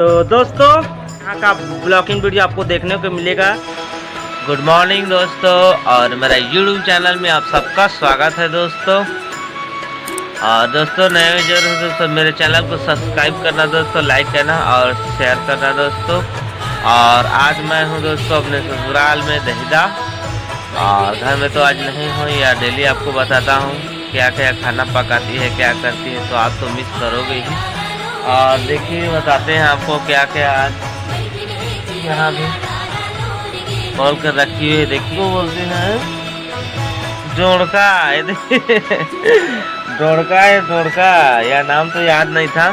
तो दोस्तों यहाँ का ब्लॉगिंग वीडियो आपको देखने को मिलेगा। गुड मॉर्निंग दोस्तों, और मेरा यूट्यूब चैनल में आप सबका स्वागत है दोस्तों। और दोस्तों नए जरूर दोस्तों मेरे चैनल को सब्सक्राइब करना दोस्तों, लाइक करना और शेयर करना दोस्तों। और आज मैं हूँ दोस्तों अपने ससुराल में दहिदा, और घर में तो आज नहीं हूँ, या डेली आपको बताता हूँ क्या क्या खाना पकाती है, क्या करती है, तो आप तो मिस करोगे ही। और देखिए बताते हैं आपको क्या क्या आज यहाँ भी खोल कर रखी हुई है। देखिए वो बोलते हैं जोड़का, जोड़का है, जोड़का या नाम तो याद नहीं था।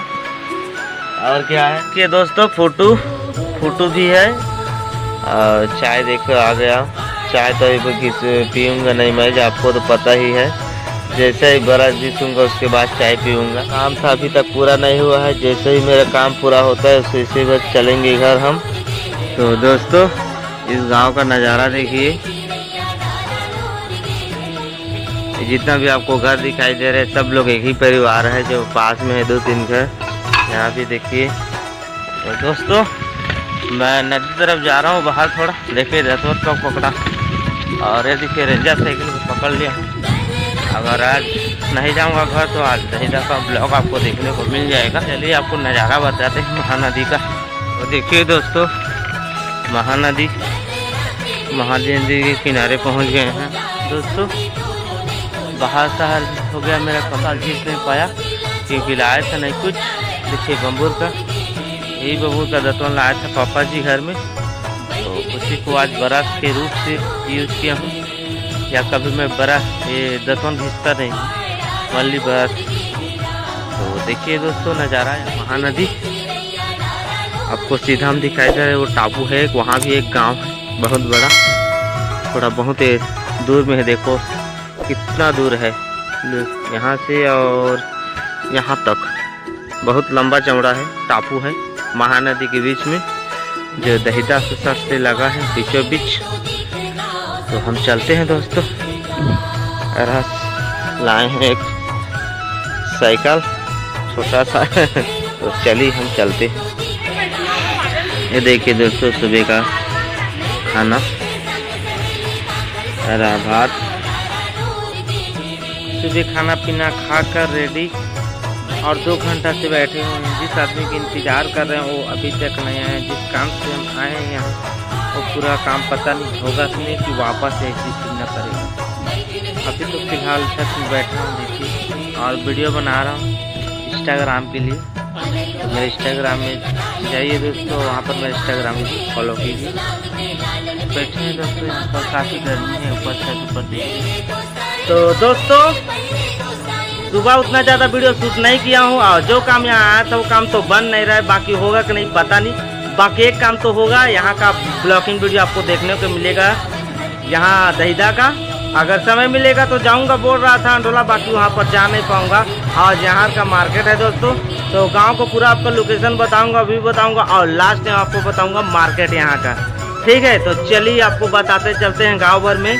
और क्या है कि दोस्तों फोटो भी है। और चाय देखो आ गया, चाय तो अभी पीऊँगा नहीं मैं, आपको तो पता ही है। जैसे ही ब्रश घिसूँगा उसके बाद चाय पीऊँगा। काम था अभी तक पूरा नहीं हुआ है, जैसे ही मेरा काम पूरा होता है उसे इसी बस चलेंगे घर हम। तो दोस्तों इस गांव का नज़ारा देखिए, जितना भी आपको घर दिखाई दे रहे हैं सब लोग एक ही परिवार है, जो पास में है 2-3 घर। यहाँ भी देखिए। तो दोस्तों मैं नदी तरफ जा रहा हूँ बाहर थोड़ा, देखिए रसवत का पकड़ा, और ये देखिए रेंजर साइकिल को पकड़ लिया। अगर आज नहीं जाऊंगा घर तो आज दहिदा का ब्लॉग आपको देखने को मिल जाएगा। चलिए आपको नज़ारा बताते हैं महानदी का। तो देखिए दोस्तों महानदी के किनारे पहुंच गए हैं दोस्तों। बाहर शहर हो गया मेरा, कमाल जीत नहीं पाया क्योंकि लाया था नहीं कुछ। देखिए बम्बूर का, यही बम्बूर का दतवन लाया था पापा जी घर में, तो उसी को आज बरस के रूप से यूज़ किया हूँ। या कभी मैं बड़ा ये दतवन घिसता नहीं, ओनली बस। तो देखिए दोस्तों नज़ारा है महानदी, आपको सीधा हम दिखाई दे रहे वो टापू है। वहाँ भी एक गांव है बहुत बड़ा, थोड़ा बहुत दूर में है। देखो कितना दूर है यहाँ से और यहाँ तक, बहुत लंबा चौड़ा है टापू है महानदी के बीच में, जो दहिदा शहर से लगा है बीचों बीच। तो हम चलते हैं दोस्तों, लाए हैं एक साइकिल छोटा सा तो चलिए हम चलते हैं। ये देखिए दोस्तों सुबह का खाना, हरा भात, सुबह खाना पीना खाकर रेडी, और 2 घंटा से बैठे हुए हैं। जिस आदमी के इंतज़ार कर रहे हैं वो अभी तक नहीं आए। जिस काम से हम आए हैं यहाँ वो पूरा काम पता नहीं होगा कि नहीं, कि वापस ऐसी चीज न करेगा। अभी तो फिलहाल छत में बैठा हूँ देखिए, और वीडियो बना रहा हूँ इंस्टाग्राम के लिए। तो मेरे इंस्टाग्राम में जाइए दोस्तों, वहाँ पर मेरे इंस्टाग्राम को फॉलो कीजिए। बैठे हैं दोस्तों, यहाँ पर काफ़ी गर्मी है, ऊपर छत ऊपर देखिए। तो दोस्तों सुबह उतना ज़्यादा वीडियो शूट नहीं किया हूँ, और जो काम यहाँ आया था वो काम तो बन नहीं रहा है। बाकी होगा कि नहीं पता नहीं, बाकी एक काम तो होगा। यहाँ का ब्लॉगिंग वीडियो आपको देखने को मिलेगा यहाँ दहिदा का। अगर समय मिलेगा तो जाऊँगा, बोल रहा था अंडोला, बाकी वहाँ पर जा नहीं पाऊँगा। और यहाँ का मार्केट है दोस्तों, तो गांव को पूरा आपको लोकेशन बताऊँगा, व्यू बताऊँगा, और लास्ट में आपको बताऊँगा मार्केट यहाँ का। ठीक है, तो चलिए आपको बताते चलते हैं गाँव भर में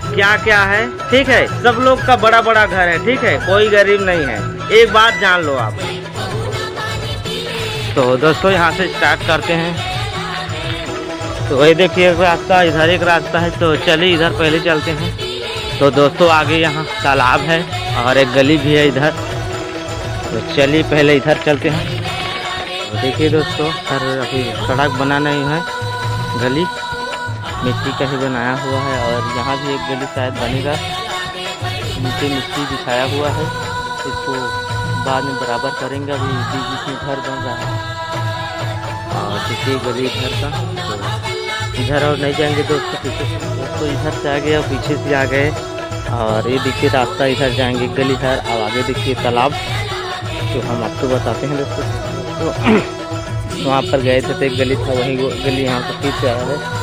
क्या क्या है। ठीक है, सब लोग का बड़ा बड़ा घर है, ठीक है, कोई गरीब नहीं है, एक बात जान लो आप। तो दोस्तों यहाँ से स्टार्ट करते हैं। तो वही देखिए एक रास्ता, इधर एक रास्ता है, तो चलिए इधर पहले चलते हैं। तो दोस्तों आगे यहाँ तालाब है और एक गली भी है इधर, तो चलिए पहले इधर चलते हैं। तो देखिए दोस्तों अभी सड़क बना नहीं है, गली मिट्टी का ही बनाया हुआ है, और यहाँ भी एक गली शायद बनेगा, नीचे मिट्टी दिखाया हुआ है, इसको बाद में बराबर करेंगे। अभी बीच में घर बन रहा है, और देखिए गली इधर का, तो इधर और नहीं जाएंगे दोस्तों, पीछे तो इधर से आ गए और पीछे से आ गए। और ये देखिए रास्ता इधर जाएंगे, गली है, और आगे देखिए तालाब, तो हम आपको बताते हैं दोस्तों। तो वहाँ पर गए थे तो एक गली था, वही गली यहाँ पर फिर से आया है।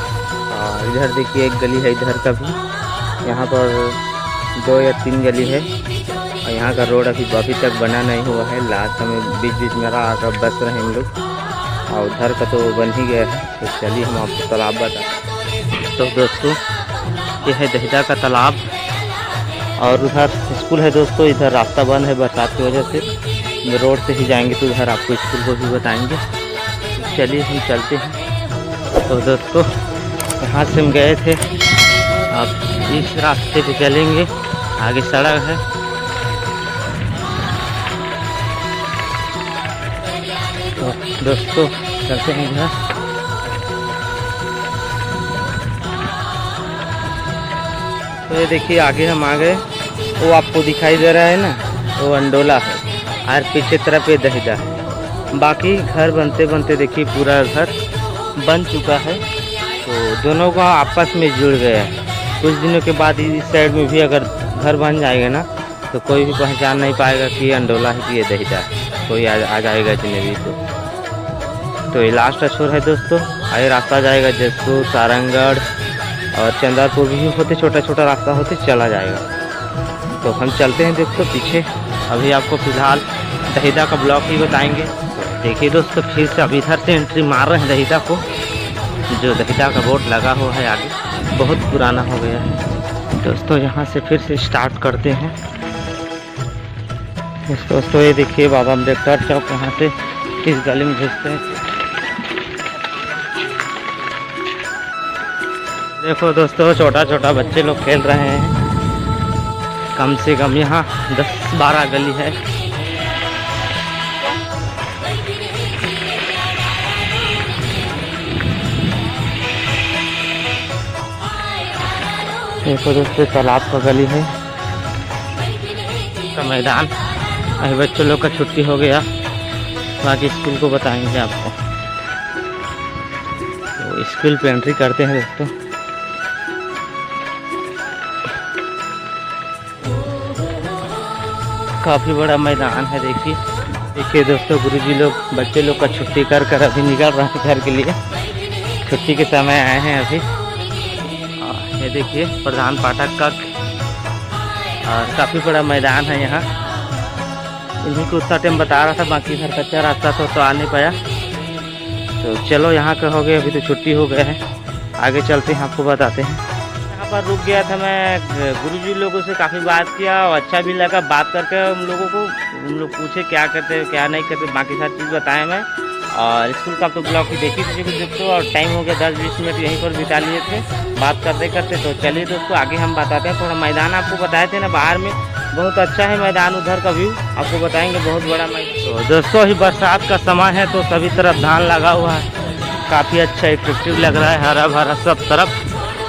और इधर देखिए एक गली है इधर का भी, यहाँ पर 2 या 3 गली है। और यहाँ का रोड अभी तक बना नहीं हुआ है, लास्ट में बीच बीच में रहा बस रहे हम लोग, और उधर का तो बन ही गया है। तो चलिए हम आपको तालाब बताते। तो दोस्तों ये है दहिदा का तालाब, और उधर स्कूल है दोस्तों। इधर रास्ता बंद है बरसात की वजह से, रोड से ही जाएंगे तो उधर आपको स्कूल को भी बताएंगे। चलिए हम चलते हैं। तो दोस्तों यहाँ से हम गए थे, अब इस रास्ते पे चलेंगे, आगे सड़क है। तो दोस्तों चलते हैं इधर। तो ये देखिए आगे हम आ गए, वो आपको दिखाई दे रहा है ना, वो अंडोला है और पीछे तरफ ये दहिदा है। बाकी घर बनते बनते देखिए पूरा घर बन चुका है, तो दोनों का आपस में जुड़ गया है। कुछ दिनों के बाद इस साइड में भी अगर घर बन जाएगा ना, तो कोई भी पहचान नहीं पाएगा कि ये अंडोला है कि ये दहिदा है, कोई आ जाएगा जिन्हें भी। तो ये लास्ट छोर है दोस्तों, आगे रास्ता जाएगा जसपुर, सारंगगढ़ और चंद्रपुर भी होते, छोटा छोटा रास्ता होते चला जाएगा। तो हम चलते हैं दोस्तों पीछे। अभी आपको फ़िलहाल दहिदा का ब्लॉक ही बताएंगे। देखिए दोस्तों फिर से अभी इधर से एंट्री मार रहे हैं दहिदा को, जो दहिदा का बोर्ड लगा हुआ है आगे, बहुत पुराना हो गया है। दोस्तों यहाँ से फिर से स्टार्ट करते हैं। दोस्तों ये देखिए बाबा अम्बेडकर चौक, यहाँ से इस गली में घुसते हैं। देखो दोस्तों छोटा छोटा बच्चे लोग खेल रहे हैं, कम से कम यहाँ 10-12 गली है। देखो दोस्तों तालाब का गली है का मैदान। अभी बच्चों लोग का छुट्टी हो गया, बाकी स्कूल को बताएंगे आपको। तो स्कूल पे एंट्री करते हैं दोस्तों। काफ़ी बड़ा मैदान है। देखिए दोस्तों गुरुजी लोग बच्चे लोग का छुट्टी कर अभी निकल रहे हैं घर के लिए, छुट्टी के समय आए हैं अभी। ये देखिए प्रधान पाठक का काफ़ी बड़ा मैदान है यहाँ। इन्हीं को उतना टाइम बता रहा था, बाकी इधर कच्चा रास्ता तो आ नहीं पाया। तो चलो यहाँ का हो गया, अभी तो छुट्टी हो गया है, आगे चलते हैं आपको बताते हैं। यहाँ पर रुक गया था मैं, गुरुजी लोगों से काफ़ी बात किया और अच्छा भी लगा बात करके। उन लोगों को उन लोग पूछे क्या करते क्या नहीं करते, बाकी सारी चीज़ बताएं मैं। और स्कूल का तो ब्लॉग ही देखी थी कुछ दोस्तों, और टाइम हो गया 10-20 मिनट यहीं पर बिता लिए थे बात करते करते। तो चलिए दोस्तों आगे हम बताते हैं। थोड़ा मैदान आपको बताए थे ना बाहर में, बहुत अच्छा है मैदान, उधर का व्यू आपको बताएंगे, बहुत बड़ा मैदान। तो दोस्तों ही बरसात का समय है तो सभी तरफ धान लगा हुआ है, काफ़ी अच्छा अट्रैक्टिव लग रहा है, हरा भरा सब तरफ।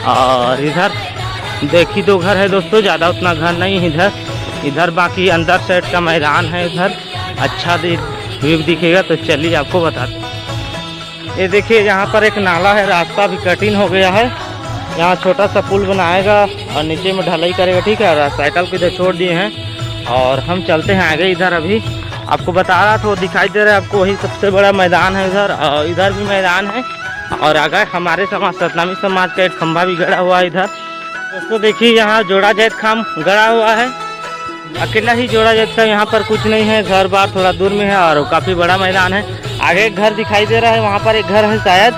और इधर देखिए 2 घर है दोस्तों, ज़्यादा उतना घर नहीं इधर बाकी अंदर साइड का मैदान है, इधर अच्छा व्यू दिखेगा। तो चलिए आपको बताते हैं। ये देखिए यहाँ पर एक नाला है, रास्ता भी कठिन हो गया है। यहाँ छोटा सा पुल बनाएगा और नीचे में ढलाई करेगा, ठीक है। और साइकिल को इधर छोड़ दिए हैं और हम चलते हैं आगे। इधर अभी आपको बता रहा था वो दिखाई दे रहा है आपको, वही सबसे बड़ा मैदान है इधर, और इधर भी मैदान है। और आगे हमारे समाज सतनामी समाज का एक खंभा भी गड़ा हुआ है इधर। दोस्तों देखिए यहाँ जोड़ा जैत खाम गड़ा हुआ है, अकेला ही जोड़ा जैत का, यहाँ पर कुछ नहीं है, घर बार थोड़ा दूर में है और काफ़ी बड़ा मैदान है। आगे एक घर दिखाई दे रहा है, वहाँ पर एक घर है शायद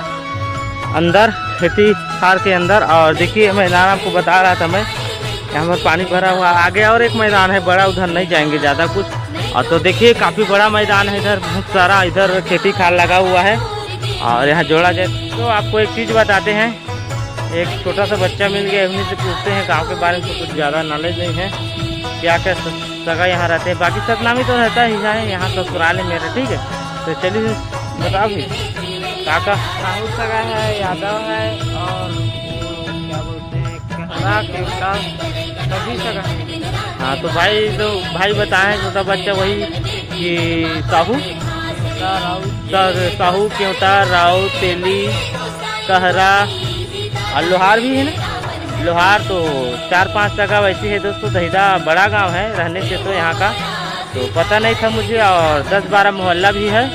अंदर खेती खार के अंदर। और देखिए मैदान आपको बता रहा था मैं, यहाँ पर पानी भरा हुआ। आगे और एक मैदान है बड़ा, उधर नहीं जाएंगे ज़्यादा कुछ। और तो देखिए काफ़ी बड़ा मैदान है इधर, बहुत सारा इधर खेती खार लगा हुआ है और यहाँ जोड़ा जैत। तो आपको एक चीज़ बताते हैं, एक छोटा सा बच्चा मिल गया, उन्हीं से पूछते हैं गाँव के बारे में, तो कुछ ज़्यादा नॉलेज नहीं है, क्या क्या जगह यहाँ रहते हैं। बाकी सतनामी तो रहता ही है, यहाँ ससुराल है मेरे, ठीक है। तो चलिए बताओ भी काका। राहुल सगा है, यादव है और क्या बोलते हैं सभी सगा है। हाँ तो भाई बताएं छोटा बच्चा वही कि साहू क्योंटा राउत तेली कहरा और लोहार भी है ना, लोहार। तो 4-5 जगह वैसी है दोस्तों। दहिदा बड़ा गांव है रहने से तो यहाँ का, तो पता नहीं था मुझे। और 10-12 मोहल्ला भी है,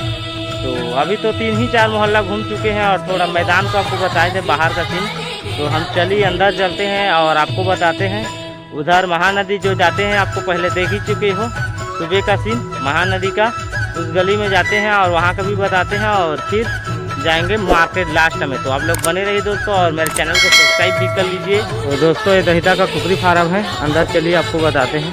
तो अभी तो 3 ही 4 मोहल्ला घूम चुके हैं। और थोड़ा मैदान को आपको बताए थे बाहर का सीन, तो हम चलिए अंदर चलते हैं और आपको बताते हैं। उधर महानदी जो जाते हैं, आपको पहले देख ही चुके हो सुबह का सीन महानदी का, उस गली में जाते हैं और वहाँ का भी बताते हैं। और फिर जाएंगे मार्केट लास्ट में। तो आप लोग बने रहिए दोस्तों और मेरे चैनल को सब्सक्राइब भी कर लीजिए। तो दोस्तों ये दहिदा का कुकरी फार्म है, अंदर चलिए आपको बताते हैं।